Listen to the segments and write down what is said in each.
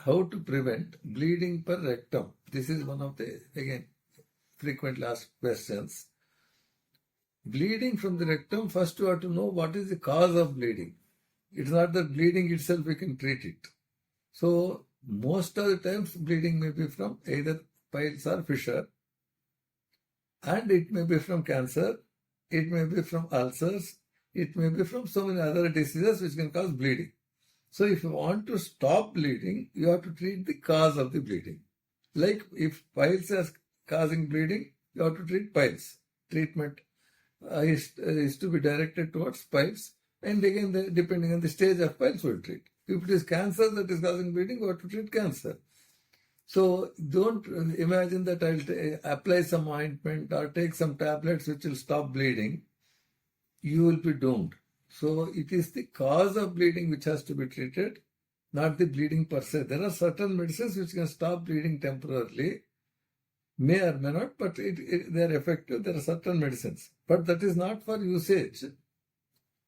how to prevent bleeding per rectum. This is one of the, again, frequently asked questions. Bleeding from the rectum, first you have to know what is the cause of bleeding. It's not that bleeding itself we can treat it. So most of the times bleeding may be from either piles or fissure, and it may be from cancer, it may be from ulcers, it may be from so many other diseases which can cause bleeding. So if you want to stop bleeding, you have to treat the cause of the bleeding. Like if piles are causing bleeding, you have to treat piles. Treatment is to be directed towards piles, and again, depending on the stage of piles, we'll treat. If it is cancer that is causing bleeding, we have to treat cancer. So don't imagine that I'll apply some ointment or take some tablets which will stop bleeding. You will be doomed. So it is the cause of bleeding which has to be treated, not the bleeding per se. There are certain medicines which can stop bleeding temporarily, may or may not, but they are effective. There are certain medicines, but that is not for usage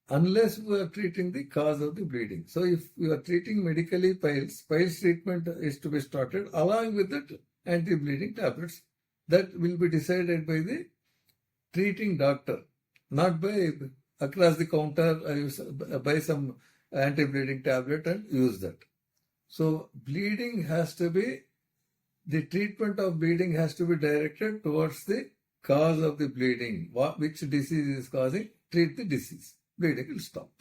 unless we are treating the cause of the bleeding. So if you are treating medically piles treatment is to be started along with that anti-bleeding tablets. That will be decided by the treating doctor, not by across the counter buy some anti-bleeding tablet and use that. So bleeding has to be, the treatment of bleeding has to be directed towards the cause of the bleeding. Which disease is causing, treat the disease. Bleeding will stop.